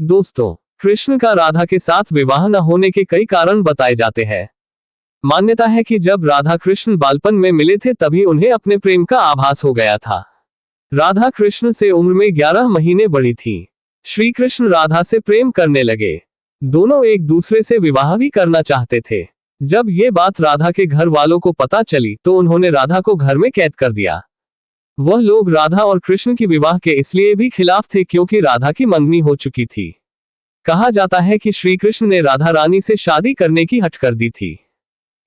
दोस्तों, कृष्ण का राधा के साथ विवाह न होने के कई कारण बताए जाते हैं। मान्यता है कि जब राधा कृष्ण बालपन में मिले थे तभी उन्हें अपने प्रेम का आभास हो गया था। राधा कृष्ण से उम्र में 11 महीने बड़ी थी। श्री कृष्ण राधा से प्रेम करने लगे। दोनों एक दूसरे से विवाह भी करना चाहते थे। जब ये बात राधा के घर वालों को पता चली तो उन्होंने राधा को घर में कैद कर दिया। वह लोग राधा और कृष्ण की विवाह के इसलिए भी खिलाफ थे क्योंकि राधा की मंगनी हो चुकी थी। कहा जाता है कि श्री कृष्ण ने राधा रानी से शादी करने की हट कर दी थी।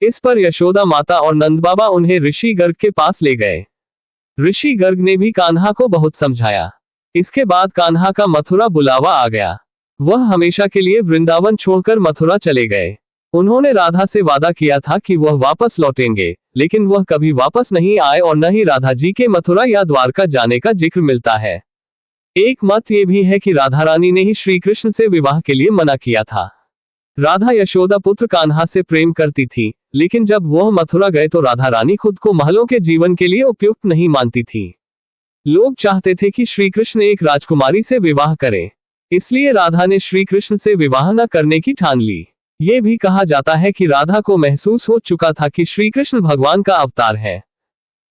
इस पर यशोदा माता और नंद बाबा उन्हें ऋषि गर्ग के पास ले गए। ऋषि गर्ग ने भी कान्हा को बहुत समझाया। इसके बाद कान्हा का मथुरा बुलावा आ गया। वह हमेशा के लिए वृंदावन छोड़कर मथुरा चले गए। उन्होंने राधा से वादा किया था कि वह वापस लौटेंगे, लेकिन वह कभी वापस नहीं आए और न ही राधा जी के मथुरा या द्वारका जाने का जिक्र मिलता है। एक मत ये भी है कि राधा रानी ने ही श्री कृष्ण से विवाह के लिए मना किया था। राधा यशोदा पुत्र कान्हा से प्रेम करती थी, लेकिन जब वह मथुरा गए तो राधा रानी खुद को महलों के जीवन के लिए उपयुक्त नहीं मानती थी। लोग चाहते थे कि श्री कृष्ण एक राजकुमारी से विवाह करें, इसलिए राधा ने श्री कृष्ण से विवाह न करने की ठान ली। ये भी कहा जाता है कि राधा को महसूस हो चुका था कि श्री कृष्ण भगवान का अवतार है।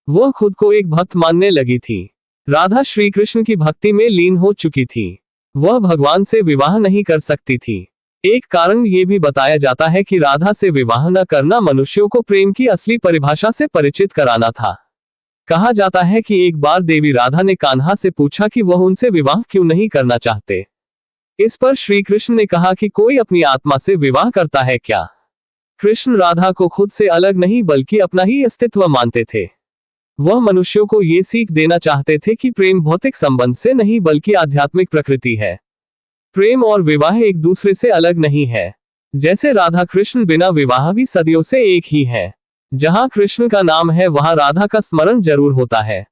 वह खुद को एक भक्त मानने लगी थी। राधा श्री कृष्ण की भक्ति में लीन हो चुकी थी। वह भगवान से विवाह नहीं कर सकती थी। एक कारण ये भी बताया जाता है कि राधा से विवाह न करना मनुष्यों को प्रेम की असली परिभाषा से परिचित कराना था। कहा जाता है कि एक बार देवी राधा ने कान्हा से पूछा कि वह उनसे विवाह क्यों नहीं करना चाहते। इस पर श्री कृष्ण ने कहा कि कोई अपनी आत्मा से विवाह करता है क्या? कृष्ण राधा को खुद से अलग नहीं बल्कि अपना ही अस्तित्व मानते थे। वह मनुष्यों को ये सीख देना चाहते थे कि प्रेम भौतिक संबंध से नहीं बल्कि आध्यात्मिक प्रकृति है। प्रेम और विवाह एक दूसरे से अलग नहीं है। जैसे राधा कृष्ण बिना विवाह भी सदियों से एक ही है। जहां कृष्ण का नाम है वहां राधा का स्मरण जरूर होता है।